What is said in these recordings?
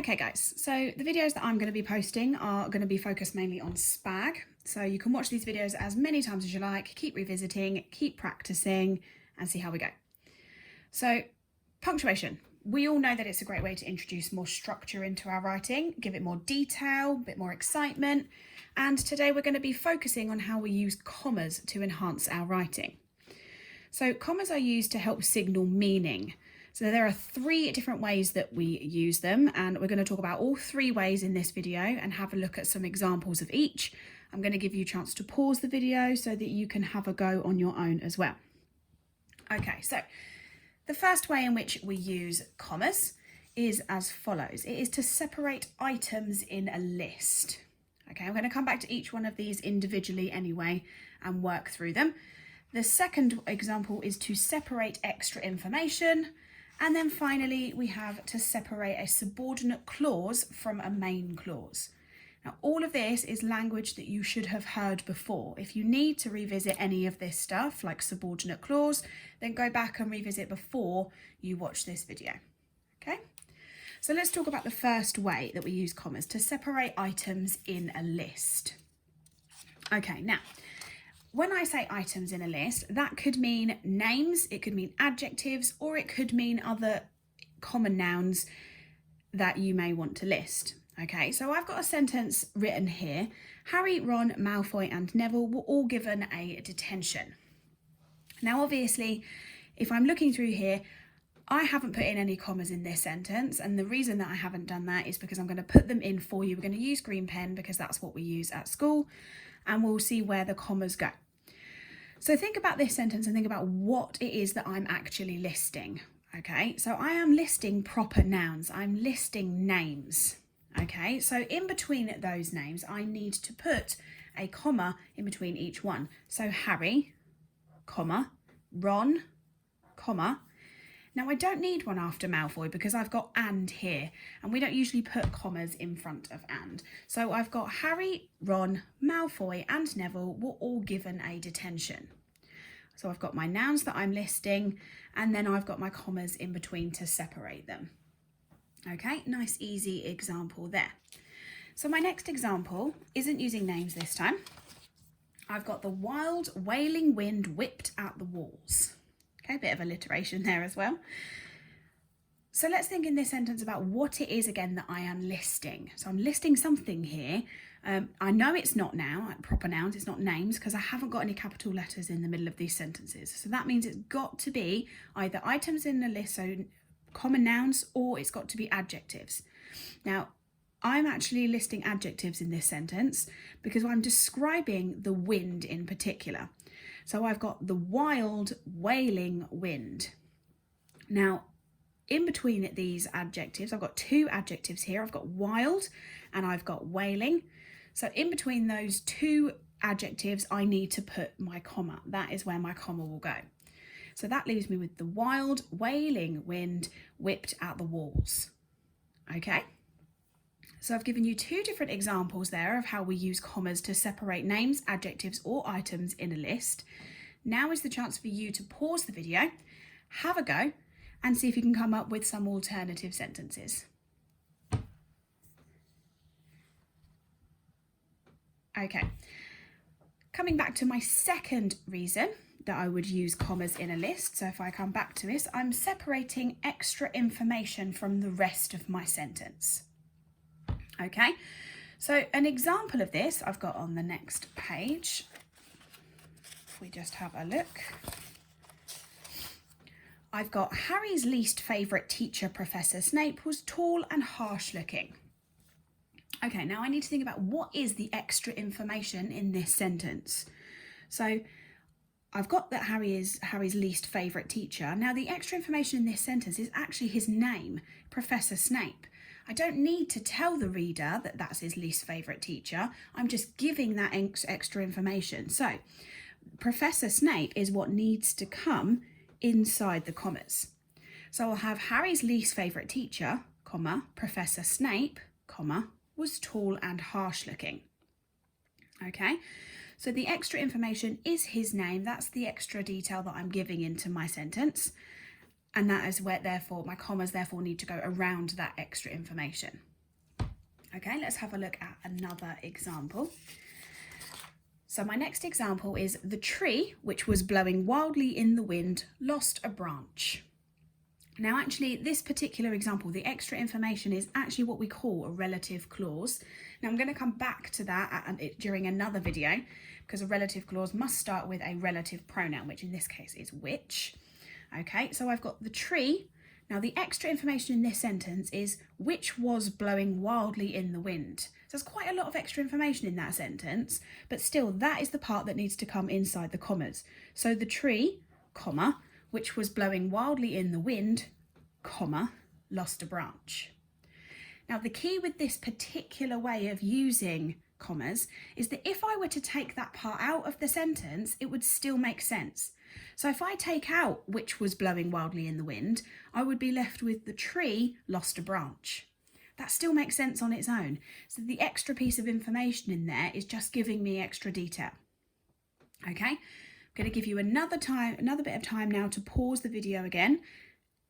Okay guys, so the videos that I'm going to be posting are going to be focused mainly on SPAG. So you can watch these videos as many times as you like, keep revisiting, keep practicing and see how we go. So punctuation. We all know that it's a great way to introduce more structure into our writing, give it more detail, a bit more excitement. And today we're going to be focusing on how we use commas to enhance our writing. So commas are used to help signal meaning. So there are 3 different ways that we use them, and we're going to talk about all 3 ways in this video and have a look at some examples of each. I'm going to give you a chance to pause the video so that you can have a go on your own as well. Okay, so the first way in which we use commas is as follows. It is to separate items in a list. Okay, I'm going to come back to each one of these individually anyway and work through them. The second example is to separate extra information. And then finally, we have to separate a subordinate clause from a main clause. Now, all of this is language that you should have heard before. If you need to revisit any of this stuff, like subordinate clause, then go back and revisit before you watch this video. Okay? So let's talk about the first way that we use commas to separate items in a list. Okay, now, when I say items in a list, that could mean names, it could mean adjectives, or it could mean other common nouns that you may want to list. Okay, so I've got a sentence written here. Harry, Ron, Malfoy and Neville were all given a detention. Now, obviously, if I'm looking through here, I haven't put in any commas in this sentence, and the reason that I haven't done that is because I'm going to put them in for you. We're going to use green pen because that's what we use at school, and we'll see where the commas go. So think about this sentence and think about what it is that I'm actually listing. Okay, so I am listing proper nouns. I'm listing names. Okay, so in between those names, I need to put a comma in between each one. So Harry, comma, Ron, comma. Now I don't need one after Malfoy because I've got and here, and we don't usually put commas in front of and. So I've got Harry, Ron, Malfoy and Neville were all given a detention. So I've got my nouns that I'm listing, and then I've got my commas in between to separate them. Okay, nice easy example there. So my next example isn't using names this time. I've got the wild wailing wind whipped at the walls. Okay, a bit of alliteration there as well. So let's think in this sentence about what it is again that I am listing. So I'm listing something here. I know it's not now, proper nouns, it's not names, because I haven't got any capital letters in the middle of these sentences. So that means it's got to be either items in the list, so common nouns, or it's got to be adjectives. Now, I'm actually listing adjectives in this sentence because I'm describing the wind in particular. So I've got the wild wailing wind. Now, in between these adjectives, I've got 2 adjectives here. I've got wild and I've got wailing. So in between those 2 adjectives, I need to put my comma. That is where my comma will go. So that leaves me with the wild wailing wind whipped at the walls. Okay. So I've given you 2 different examples there of how we use commas to separate names, adjectives or items in a list. Now is the chance for you to pause the video, have a go and see if you can come up with some alternative sentences. Okay, coming back to my second reason that I would use commas in a list. So if I come back to this, I'm separating extra information from the rest of my sentence. Okay, so an example of this I've got on the next page. If we just have a look. I've got Harry's least favourite teacher, Professor Snape, was tall and harsh looking. Okay, now I need to think about what is the extra information in this sentence. So I've got that Harry is Harry's least favourite teacher. Now the extra information in this sentence is actually his name, Professor Snape. I don't need to tell the reader that that's his least favourite teacher. I'm just giving that extra information. So Professor Snape is what needs to come inside the commas. So I'll have Harry's least favourite teacher, comma, Professor Snape, comma, was tall and harsh looking. Okay, so the extra information is his name. That's the extra detail that I'm giving into my sentence. And that is where, therefore, my commas therefore need to go around that extra information. Okay, let's have a look at another example. So my next example is the tree, which was blowing wildly in the wind, lost a branch. Now, actually, this particular example, the extra information is actually what we call a relative clause. Now, I'm going to come back to that during another video, because a relative clause must start with a relative pronoun, which in this case is which. Okay, so I've got the tree. Now, the extra information in this sentence is which was blowing wildly in the wind. So there's quite a lot of extra information in that sentence, but still that is the part that needs to come inside the commas. So the tree, comma, which was blowing wildly in the wind, comma, lost a branch. Now, the key with this particular way of using commas is that if I were to take that part out of the sentence, it would still make sense. So if I take out which was blowing wildly in the wind, I would be left with the tree lost a branch. That still makes sense on its own. So the extra piece of information in there is just giving me extra detail. Okay, I'm going to give you another bit of time now to pause the video again.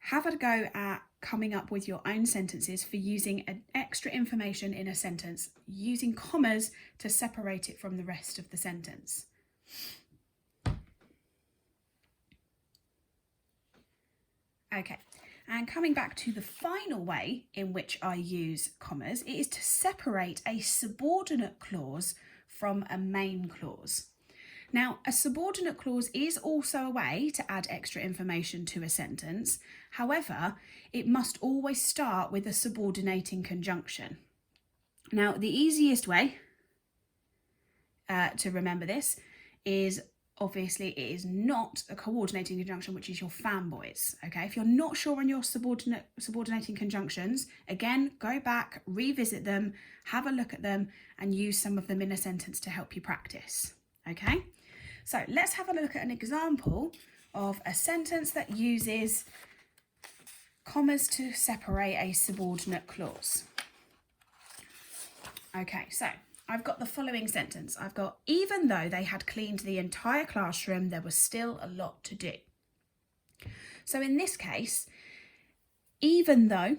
Have a go at coming up with your own sentences for using an extra information in a sentence, using commas to separate it from the rest of the sentence. Okay, and coming back to the final way in which I use commas, it is to separate a subordinate clause from a main clause. Now, a subordinate clause is also a way to add extra information to a sentence. However, it must always start with a subordinating conjunction. Now, the easiest way to remember this is obviously it is not a coordinating conjunction, which is your fanboys. Okay, if you're not sure on your subordinating conjunctions, again, go back, revisit them, have a look at them, and use some of them in a sentence to help you practice. Okay, so let's have a look at an example of a sentence that uses commas to separate a subordinate clause. Okay, so I've got the following sentence. I've got, even though they had cleaned the entire classroom, there was still a lot to do. So in this case, even though,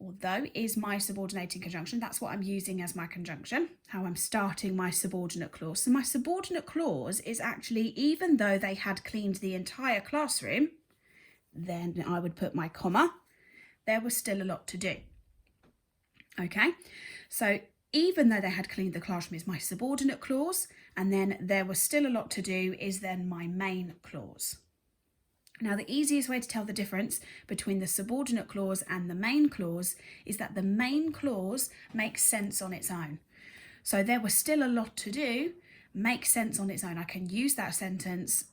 or though, is my subordinating conjunction. That's what I'm using as my conjunction, how I'm starting my subordinate clause. So my subordinate clause is actually, even though they had cleaned the entire classroom, then I would put my comma, there was still a lot to do. Okay, so even though they had cleaned the classroom is my subordinate clause, and then there was still a lot to do is then my main clause. Now, the easiest way to tell the difference between the subordinate clause and the main clause is that the main clause makes sense on its own. So there was still a lot to do makes sense on its own. I can use that sentence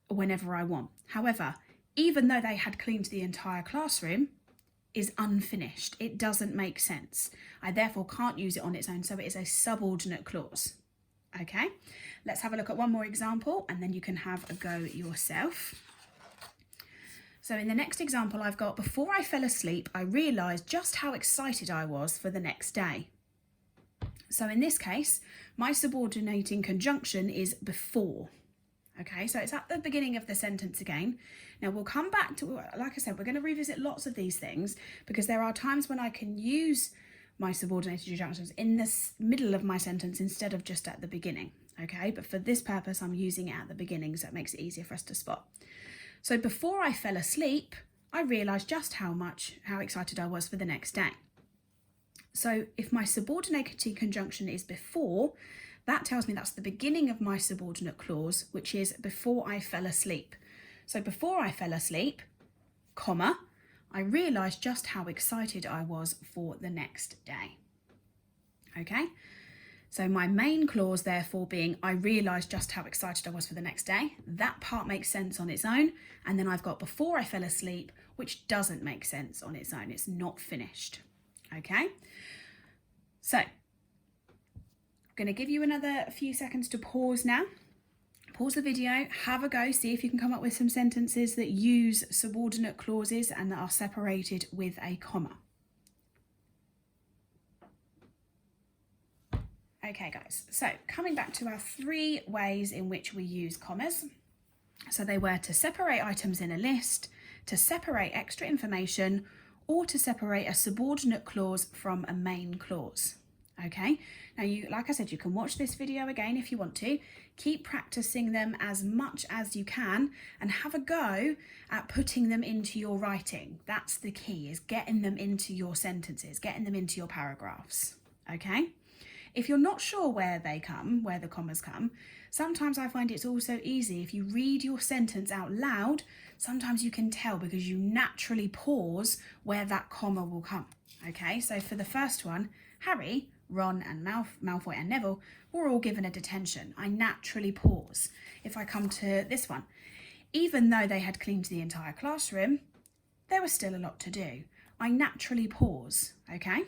whenever I want. However, even though they had cleaned the entire classroom is unfinished. It doesn't make sense. I therefore can't use it on its own, so it is a subordinate clause. Okay, let's have a look at one more example and then you can have a go yourself. So in the next example I've got, before I fell asleep, I realised just how excited I was for the next day. So in this case, my subordinating conjunction is before. Okay, so it's at the beginning of the sentence again. Now we'll come back to, like I said, we're going to revisit lots of these things because there are times when I can use my subordinated conjunctions in the middle of my sentence instead of just at the beginning. Okay, but for this purpose, I'm using it at the beginning, so it makes it easier for us to spot. So before I fell asleep, I realised just how excited I was for the next day. So if my subordinated conjunction is before, that tells me that's the beginning of my subordinate clause, which is before I fell asleep. So before I fell asleep, comma, I realised just how excited I was for the next day. Okay, so my main clause therefore being, I realised just how excited I was for the next day. That part makes sense on its own. And then I've got before I fell asleep, which doesn't make sense on its own. It's not finished. Okay, so I'm going to give you another few seconds to pause now. Pause the video, have a go, see if you can come up with some sentences that use subordinate clauses and that are separated with a comma. Okay guys, so coming back to our 3 ways in which we use commas. So they were to separate items in a list, to separate extra information or to separate a subordinate clause from a main clause. Okay, now like I said, you can watch this video again if you want to. Keep practicing them as much as you can and have a go at putting them into your writing. That's the key, is getting them into your sentences, getting them into your paragraphs. Okay, if you're not sure where the commas come, sometimes I find it's also easy if you read your sentence out loud. Sometimes you can tell because you naturally pause where that comma will come. Okay, so for the first one, Harry, Ron and Malfoy and Neville were all given a detention. I naturally pause. If I come to this one, even though they had cleaned the entire classroom, there was still a lot to do. I naturally pause, okay?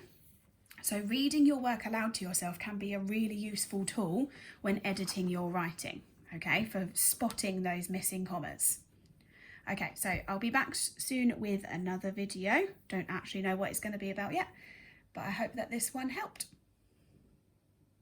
So reading your work aloud to yourself can be a really useful tool when editing your writing, okay, for spotting those missing commas. Okay, so I'll be back soon with another video. Don't actually know what it's going to be about yet, but I hope that this one helped.